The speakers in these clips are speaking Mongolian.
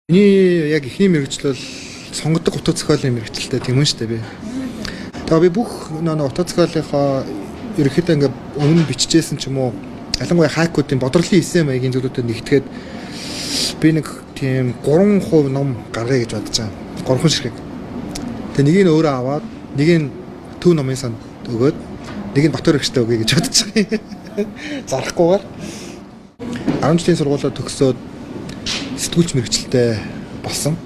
Миний яг ихний мэргэжил бол сонгодог утга зохиолын мэргэжилтэй тийм үү шүү дээ би. Тэгээ би бүх утга зохиолынхоо ерөнхийдөө ингээ өмнө бичижсэн ч юм уу ялангуяа хайкуудын бодролын эсэ маягийн зүйлүүдэд нэгтгэхэд би нэг тийм 3% ном гаргая гэж бодож байгаа. 3 ширхэг. Тэгээ нэг нь өөрөө аваад нэг нь төв номын санд өгөөд нэг нь Батөр эгчтэй өгье гэж бодож байгаа. Зарахгүйгээр 10 жилийн сургуулаа төгсөөд сэтгүүлч мэргэжилтэй болсон.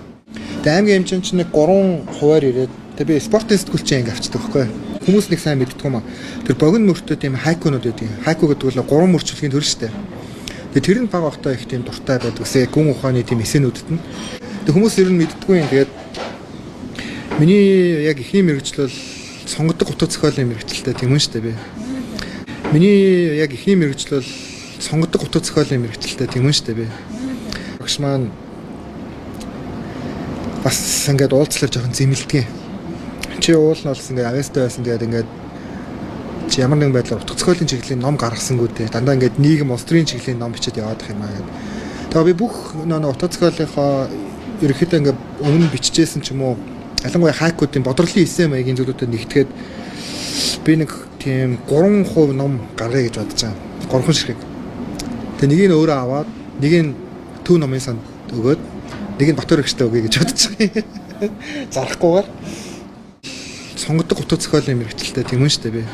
Тэгээ аймгийн хэмжээнд чинь нэг 3 хуваар ирээд тэгээ би спортын сэтгүүлчийн анги авчдаг байхгүй. Хүмүүс нэг сайн мэддэг юм аа. Тэр богино мөртөө тийм хайкунууд байдаг. Хайку гэдэг бол 3 мөрчлөгийн төр шүү дээ. Тэгээ тэр нь баг ахтай их тийм дуртай байдаг. Үсээ гүн ухааны тийм эсэнүүдэд нь. Тэгээ хүмүүс ер нь мэддэггүй юм. Тэгээд миний яг ихний мэргэжил бол сонгодог утга зохиолын мэргэжилтэй тийм үү шүү дээ би. Миний яг ихний мэргэжил бол сонгодог утга зохиолын мэргэжилтэй тийм үү шүү дээ би. Багш маань бас ингээд уулзлаар жоохон зэмэлдэг. Чи уул нь болсон ингээд авьяастай байсан тэгээд ингээд чи ямар нэгэн байдлаар утга зохиолын чиглэлийн ном гаргасангүй дээ. Дандаа ингээд нийгэм улс төрийн чиглэлийн ном бичээд яваад их юм аа гэдэг. Тэгээ би бүх утга зохиолынхоо ерөнхийдөө ингээд өмнө бичижсэн ч юм уу ялангуяа хайкуудын бодролын эсэ маягийн зүйлүүдэд нэгтгэхэд би нэг тийм 3% ном гаргая гэж бодож байгаа. 3 ширхэг. Тэгээ нэг нь өөрөө аваад нэг нь төв номын санд өгөөд нэг нь Батөр эгчтэй өгье гэж бодож байгаа. Зарахгүйгээр сонгодог утга зохиолын мэргэжилтэй тийм үү шүү дээ би.